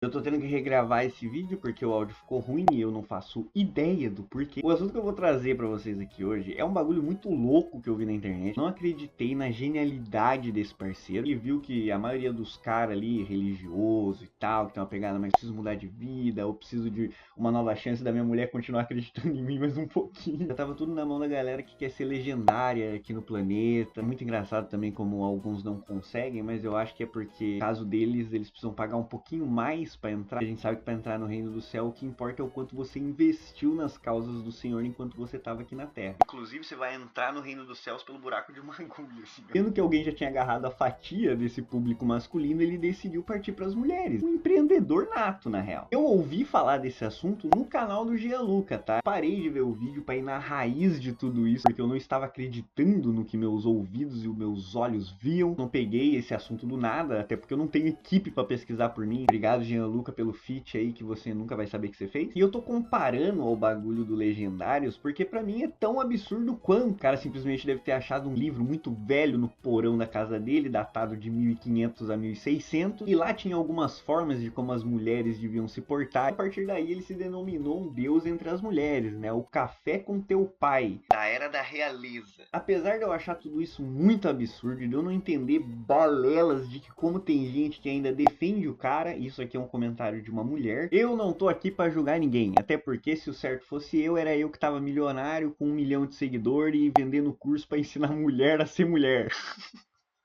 Eu tô tendo que regravar esse vídeo porque o áudio ficou ruim e eu não faço ideia do porquê. O assunto que eu vou trazer pra vocês aqui hoje é um bagulho muito louco que eu vi na internet. Não acreditei na genialidade desse parceiro e viu que a maioria dos caras ali, religioso e tal, que tem uma pegada, mas preciso mudar de vida, ou preciso de uma nova chance da minha mulher continuar acreditando em mim mais um pouquinho. Já tava tudo na mão da galera que quer ser legendária aqui no planeta. Muito engraçado também como alguns não conseguem, mas eu acho que é porque, no caso deles, eles precisam pagar um pouquinho mais para entrar. A gente sabe que para entrar no reino do céu o que importa é o quanto você investiu nas causas do Senhor enquanto você estava aqui na terra. Inclusive você vai entrar no reino dos céus pelo buraco de uma agulha. Assim. Vendo que alguém já tinha agarrado a fatia desse público masculino, ele decidiu partir para as mulheres. Um empreendedor nato, na real. Eu ouvi falar desse assunto no canal do Gianluca, tá? Parei de ver o vídeo para ir na raiz de tudo isso, porque eu não estava acreditando no que meus ouvidos e os meus olhos viam. Não peguei esse assunto do nada, até porque eu não tenho equipe para pesquisar por mim. Obrigado, Gianluca, pelo feat aí que você nunca vai saber que você fez. E eu tô comparando ao bagulho do Legendários, porque pra mim é tão absurdo quanto. O cara simplesmente deve ter achado um livro muito velho no porão da casa dele, datado de 1500 a 1600, e lá tinha algumas formas de como as mulheres deviam se portar. A partir daí ele se denominou um deus entre as mulheres, né? O café com teu pai, da era da realeza. Apesar de eu achar tudo isso muito absurdo, de eu não entender balelas de que como tem gente que ainda defende o cara, isso aqui é um comentário de uma mulher, eu não tô aqui pra julgar ninguém, até porque se o certo fosse eu, era eu que tava milionário com 1 milhão de seguidores e vendendo curso pra ensinar mulher a ser mulher.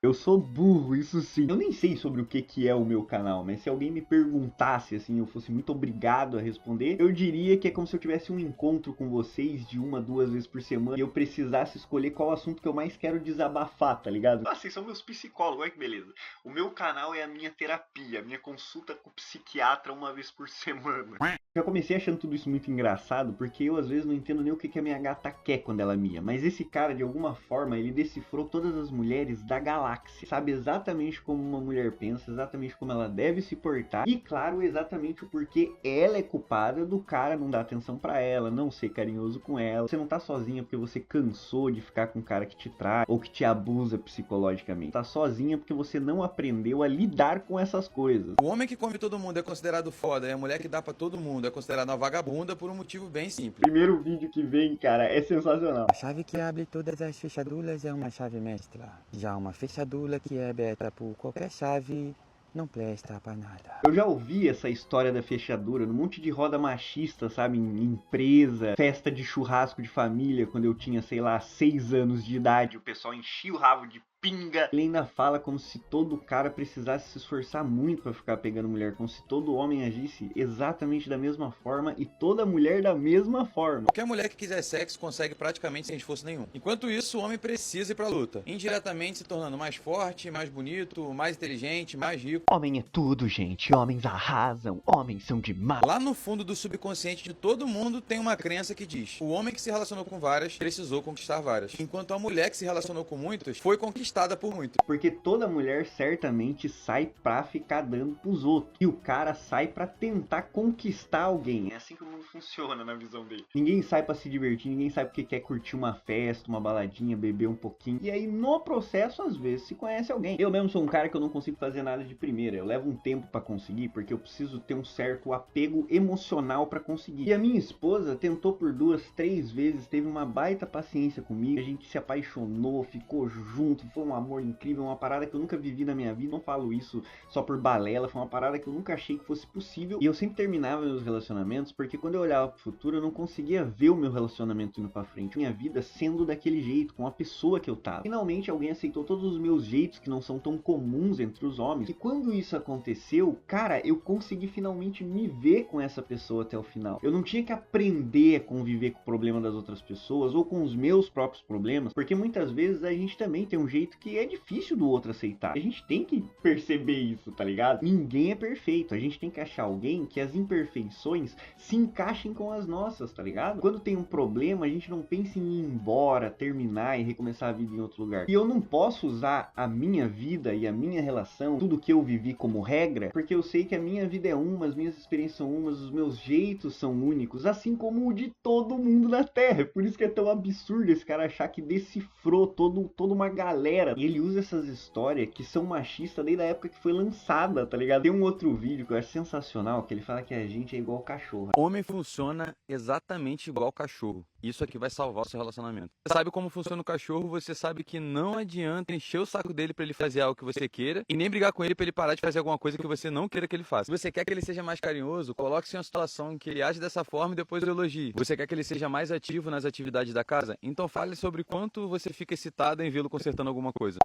Eu sou burro, isso sim. Eu nem sei sobre o que é o meu canal, mas se alguém me perguntasse, assim, eu fosse muito obrigado a responder, eu diria que é como se eu tivesse um encontro com vocês de 1, 2 vezes por semana e eu precisasse escolher qual assunto que eu mais quero desabafar, tá ligado? Ah, vocês são meus psicólogos, olha que beleza. O meu canal é a minha terapia, a minha consulta com o psiquiatra 1 vez por semana. Já comecei achando tudo isso muito engraçado, porque eu às vezes não entendo nem o que a minha gata quer quando ela mia. Mas esse cara, de alguma forma, ele decifrou todas as mulheres da galáxia. Sabe exatamente como uma mulher pensa, exatamente como ela deve se portar. E claro, exatamente o porquê ela é culpada do cara não dar atenção pra ela, não ser carinhoso com ela. Você não tá sozinha porque você cansou de ficar com um cara que te trai ou que te abusa psicologicamente. Tá sozinha porque você não aprendeu a lidar com essas coisas. O homem que come todo mundo é considerado foda, e a mulher que dá pra todo mundo é considerada uma vagabunda por um motivo bem simples. Primeiro vídeo que vem, cara, é sensacional. A chave que abre todas as fechaduras é uma chave mestra. Já uma fechadura que é aberta por qualquer chave não presta pra nada. Eu já ouvi essa história da fechadura num monte de roda machista, sabe? Em empresa, festa de churrasco de família, quando eu tinha, sei lá, 6 anos de idade. O pessoal enchia o rabo de pinga. Ele ainda fala como se todo cara precisasse se esforçar muito pra ficar pegando mulher, como se todo homem agisse exatamente da mesma forma e toda mulher da mesma forma. Qualquer mulher que quiser sexo consegue praticamente sem esforço nenhum. Enquanto isso, o homem precisa ir pra luta, indiretamente se tornando mais forte, mais bonito, mais inteligente, mais rico. Homem é tudo, gente. Homens arrasam. Homens são demais. Lá no fundo do subconsciente de todo mundo tem uma crença que diz: o homem que se relacionou com várias precisou conquistar várias, enquanto a mulher que se relacionou com muitas foi conquistada por muitas. Porque toda mulher certamente sai pra ficar dando pros outros. E o cara sai pra tentar conquistar alguém. É assim que o mundo funciona na visão dele. Ninguém sai pra se divertir, ninguém sai porque quer curtir uma festa, uma baladinha, beber um pouquinho. E aí no processo, às vezes, se conhece alguém. Eu mesmo sou um cara que eu não consigo fazer nada de primeira. Eu levo um tempo pra conseguir, porque eu preciso ter um certo apego emocional pra conseguir. E a minha esposa tentou por 2, 3 vezes, teve uma baita paciência comigo. A gente se apaixonou, ficou junto, foi um amor incrível, uma parada que eu nunca vivi na minha vida. Não falo isso só por balela, foi uma parada que eu nunca achei que fosse possível. E eu sempre terminava meus relacionamentos porque quando eu olhava pro futuro eu não conseguia ver o meu relacionamento indo pra frente, minha vida sendo daquele jeito, com a pessoa que eu tava. Finalmente alguém aceitou todos os meus jeitos que não são tão comuns entre os homens. E quando isso aconteceu, cara, eu consegui finalmente me ver com essa pessoa até o final. Eu não tinha que aprender a conviver com o problema das outras pessoas ou com os meus próprios problemas, porque muitas vezes a gente também tem um jeito que é difícil do outro aceitar. A gente tem que perceber isso, tá ligado? Ninguém é perfeito. A gente tem que achar alguém que as imperfeições se encaixem com as nossas, tá ligado? Quando tem um problema, a gente não pensa em ir embora, terminar e recomeçar a vida em outro lugar. E eu não posso usar a minha vida e a minha relação, tudo que eu vivi como regra, porque eu sei que a minha vida é uma, as minhas experiências são umas, os meus jeitos são únicos, assim como o de todo mundo na Terra. Por isso que é tão absurdo esse cara achar que decifrou toda uma galera galera. E ele usa essas histórias que são machistas desde a época que foi lançada, tá ligado? Tem um outro vídeo que eu acho sensacional, que ele fala que a gente é igual cachorro. Homem funciona exatamente igual cachorro. Isso aqui vai salvar o seu relacionamento. Você sabe como funciona o cachorro, você sabe que não adianta encher o saco dele pra ele fazer algo que você queira e nem brigar com ele pra ele parar de fazer alguma coisa que você não queira que ele faça. Se você quer que ele seja mais carinhoso, coloque-se em uma situação em que ele age dessa forma e depois o elogie. Você quer que ele seja mais ativo nas atividades da casa? Então fale sobre quanto você fica excitado em vê-lo consertando alguma coisa.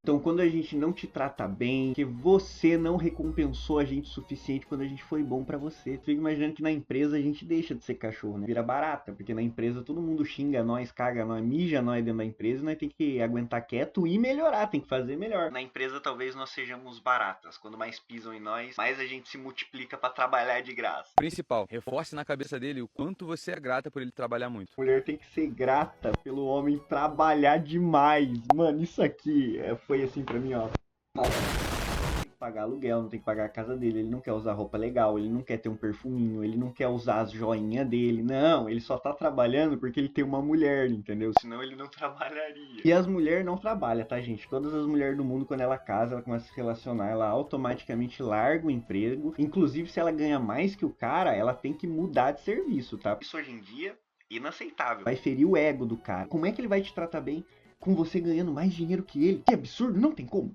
Então, quando a gente não te trata bem, que você não recompensou a gente o suficiente quando a gente foi bom pra você. Fica imaginando que na empresa a gente deixa de ser cachorro, né? Vira barata, porque na empresa todo mundo xinga nós, caga nós, mija nós dentro da empresa, e nós tem que aguentar quieto e melhorar, tem que fazer melhor. Na empresa talvez nós sejamos baratas. Quando mais pisam em nós, mais a gente se multiplica pra trabalhar de graça. Principal, reforce na cabeça dele o quanto você é grata por ele trabalhar muito. Mulher tem que ser grata pelo homem trabalhar demais. Mano, isso aqui foi assim pra mim, ó. Não tem que pagar aluguel, não tem que pagar a casa dele, ele não quer usar roupa legal, ele não quer ter um perfuminho, ele não quer usar as joinhas dele, não, ele só tá trabalhando porque ele tem uma mulher, entendeu? Senão ele não trabalharia. E as mulheres não trabalham, tá, gente? Todas as mulheres do mundo, quando ela casa, ela começa a se relacionar, ela automaticamente larga o emprego, inclusive se ela ganha mais que o cara, ela tem que mudar de serviço, tá? Isso hoje em dia, inaceitável. Vai ferir o ego do cara. Como é que ele vai te tratar bem com você ganhando mais dinheiro que ele? Que absurdo, não tem como.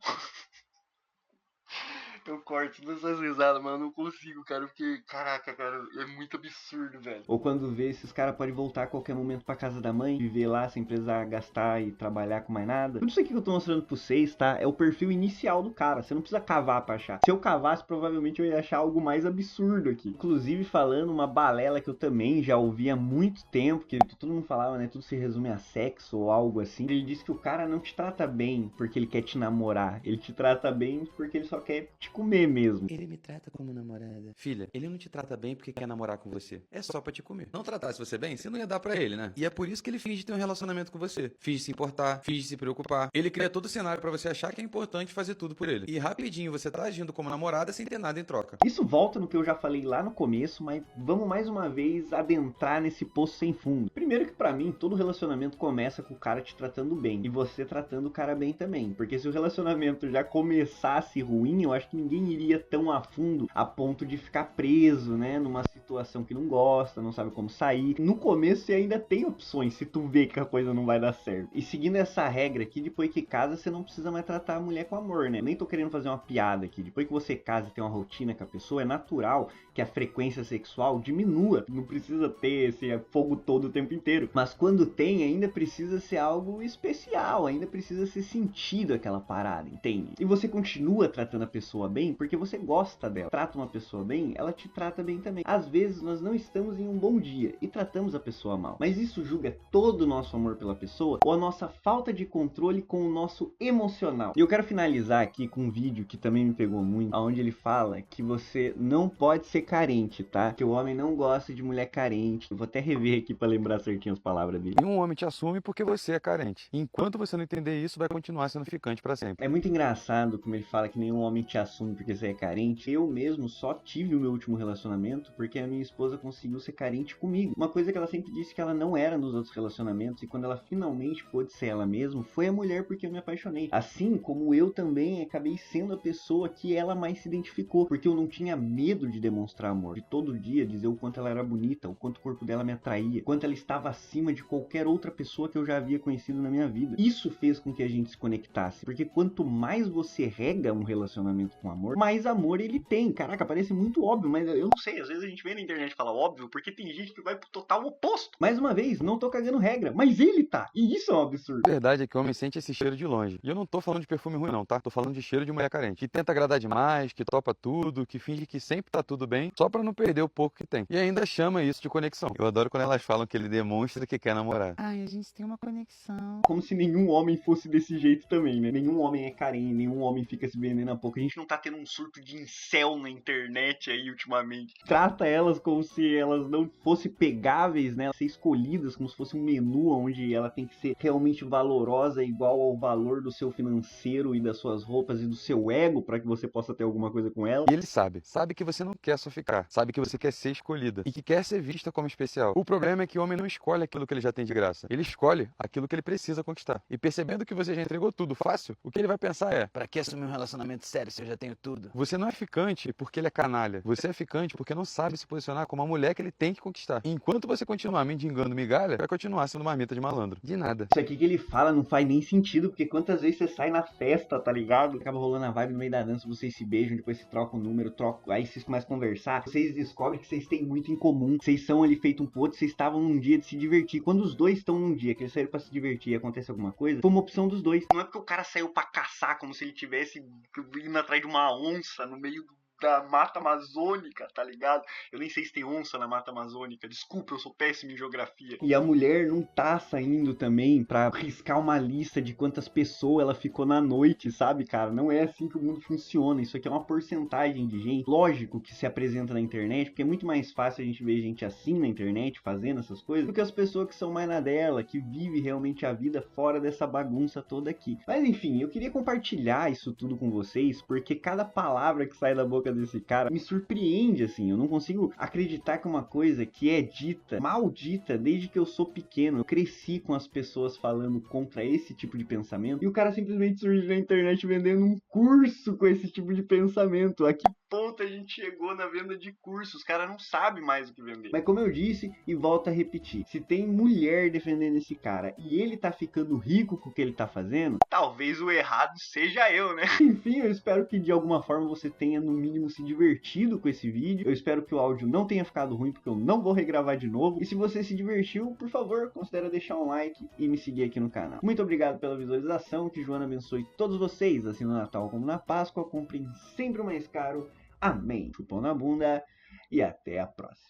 Eu corto todas essas risadas, mas eu não consigo, cara, porque, caraca, cara, é muito absurdo, velho. Ou quando vê, esses caras podem voltar a qualquer momento pra casa da mãe, viver lá sem precisar gastar e trabalhar com mais nada. Tudo isso aqui que eu tô mostrando pra vocês, tá? É o perfil inicial do cara, você não precisa cavar pra achar. Se eu cavasse, provavelmente eu ia achar algo mais absurdo aqui. Inclusive, falando uma balela que eu também já ouvi há muito tempo, que todo mundo falava, né, tudo se resume a sexo ou algo assim. Ele disse que o cara não te trata bem porque ele quer te namorar, ele te trata bem porque ele só quer te comer mesmo. Ele me trata como namorada. Filha, ele não te trata bem porque quer namorar com você. É só pra te comer. Não tratasse você bem, você não ia dar pra ele, né? E é por isso que ele finge ter um relacionamento com você. Finge se importar, finge se preocupar. Ele cria todo o cenário pra você achar que é importante fazer tudo por ele. E rapidinho você tá agindo como namorada sem ter nada em troca. Isso volta no que eu já falei lá no começo, mas vamos mais uma vez adentrar nesse poço sem fundo. Primeiro que pra mim, todo relacionamento começa com o cara te tratando bem. E você tratando o cara bem também. Porque se o relacionamento já começasse ruim, eu acho que ninguém iria tão a fundo a ponto de ficar preso, né, numa situação que não gosta, não sabe como sair. No começo você ainda tem opções se tu vê que a coisa não vai dar certo. E seguindo essa regra aqui, depois que casa, você não precisa mais tratar a mulher com amor, né? Nem tô querendo fazer uma piada aqui. Depois que você casa e tem uma rotina com a pessoa, é natural que a frequência sexual diminua. Não precisa ter esse fogo todo o tempo inteiro. Mas quando tem, ainda precisa ser algo especial, ainda precisa ser sentido aquela parada, entende? E você continua tratando a pessoa bem porque você gosta dela. Trata uma pessoa bem, ela te trata bem também. Às vezes nós não estamos em um bom dia e tratamos a pessoa mal. Mas isso julga todo o nosso amor pela pessoa ou a nossa falta de controle com o nosso emocional. E eu quero finalizar aqui com um vídeo que também me pegou muito, onde ele fala que você não pode ser carente, tá? Que o homem não gosta de mulher carente. Eu vou até rever aqui pra lembrar certinho as palavras dele. Nenhum homem te assume porque você é carente. Enquanto você não entender isso, vai continuar sendo ficante pra sempre. É muito engraçado como ele fala que nenhum homem te assume porque você é carente. Eu mesmo só tive o meu último relacionamento porque a minha esposa conseguiu ser carente comigo. Uma coisa que ela sempre disse que ela não era nos outros relacionamentos, e quando ela finalmente pôde ser ela mesma, foi a mulher porque eu me apaixonei. Assim como eu também acabei sendo a pessoa que ela mais se identificou, porque eu não tinha medo de demonstrar amor, de todo dia dizer o quanto ela era bonita, o quanto o corpo dela me atraía, o quanto ela estava acima de qualquer outra pessoa que eu já havia conhecido na minha vida. Isso fez com que a gente se conectasse, porque quanto mais você rega um relacionamento com amor, mais amor ele tem. Caraca, parece muito óbvio, mas eu não sei, às vezes a gente vê na internet e fala óbvio, porque tem gente que vai pro total oposto. Mais uma vez, não tô cagando regra, mas ele tá, e isso é um absurdo. A verdade é que o homem sente esse cheiro de longe. E eu não tô falando de perfume ruim não, tá? Tô falando de cheiro de mulher carente. Que tenta agradar demais, que topa tudo, que finge que sempre tá tudo bem, só pra não perder o pouco que tem. E ainda chama isso de conexão. Eu adoro quando elas falam que ele demonstra que quer namorar. Ai, a gente tem uma conexão. Como se nenhum homem fosse desse jeito também, né? Nenhum homem é carente, nenhum homem fica se vendendo a pouco. A gente não tá tendo um surto de incel na internet aí ultimamente. Trata elas como se elas não fossem pegáveis, né? Ser escolhidas como se fosse um menu onde ela tem que ser realmente valorosa, igual ao valor do seu financeiro e das suas roupas e do seu ego, para que você possa ter alguma coisa com ela. E ele sabe que você não quer só ficar, sabe que você quer ser escolhida e que quer ser vista como especial. O problema é que o homem não escolhe aquilo que ele já tem de graça, ele escolhe aquilo que ele precisa conquistar. E percebendo que você já entregou tudo fácil, o que ele vai pensar é: pra que assumir um relacionamento sério se eu já tenho tudo? Você não é ficante porque ele é canalha, você é ficante porque não sabe se posicionar como a mulher que ele tem que conquistar. E enquanto você continuar mendigando migalha, vai continuar sendo marmita de malandro. De nada. Isso aqui que ele fala não faz nem sentido, porque quantas vezes você sai na festa, tá ligado? Acaba rolando a vibe no meio da dança, vocês se beijam, depois se trocam o número, aí vocês começam a conversar, vocês descobrem que vocês têm muito em comum, vocês são ali feito um pro outro, vocês estavam num dia de se divertir. Quando os dois estão num dia que eles saíram pra se divertir e acontece alguma coisa, foi uma opção dos dois. Não é porque o cara saiu pra caçar como se ele tivesse indo atrás de uma onça no meio da Mata Amazônica, tá ligado? Eu nem sei se tem onça na Mata Amazônica, desculpa, eu sou péssimo em geografia. E a mulher não tá saindo também pra riscar uma lista de quantas pessoas ela ficou na noite, sabe, cara? Não é assim que o mundo funciona, isso aqui é uma porcentagem de gente, lógico, que se apresenta na internet, porque é muito mais fácil a gente ver gente assim na internet, fazendo essas coisas, do que as pessoas que são mais na dela, que vivem realmente a vida fora dessa bagunça toda aqui. Mas enfim, eu queria compartilhar isso tudo com vocês, porque cada palavra que sai da boca desse cara me surpreende, assim. Eu não consigo acreditar que uma coisa que é dita, maldita, desde que eu sou pequeno, eu cresci com as pessoas falando contra esse tipo de pensamento, e o cara simplesmente surge na internet vendendo um curso com esse tipo de pensamento. A que ponto a gente chegou na venda de cursos? Os caras não sabem mais o que vender. Mas como eu disse, e volto a repetir, se tem mulher defendendo esse cara e ele tá ficando rico com o que ele tá fazendo, talvez o errado seja eu, né? Enfim, eu espero que de alguma forma você tenha no mínimo se divertido com esse vídeo. Eu espero que o áudio não tenha ficado ruim, porque eu não vou regravar de novo. E se você se divertiu, por favor, considere deixar um like e me seguir aqui no canal. Muito obrigado pela visualização, que Joana abençoe todos vocês, assim no Natal como na Páscoa. Comprem sempre o mais caro. Amém. Chupão na bunda e até a próxima.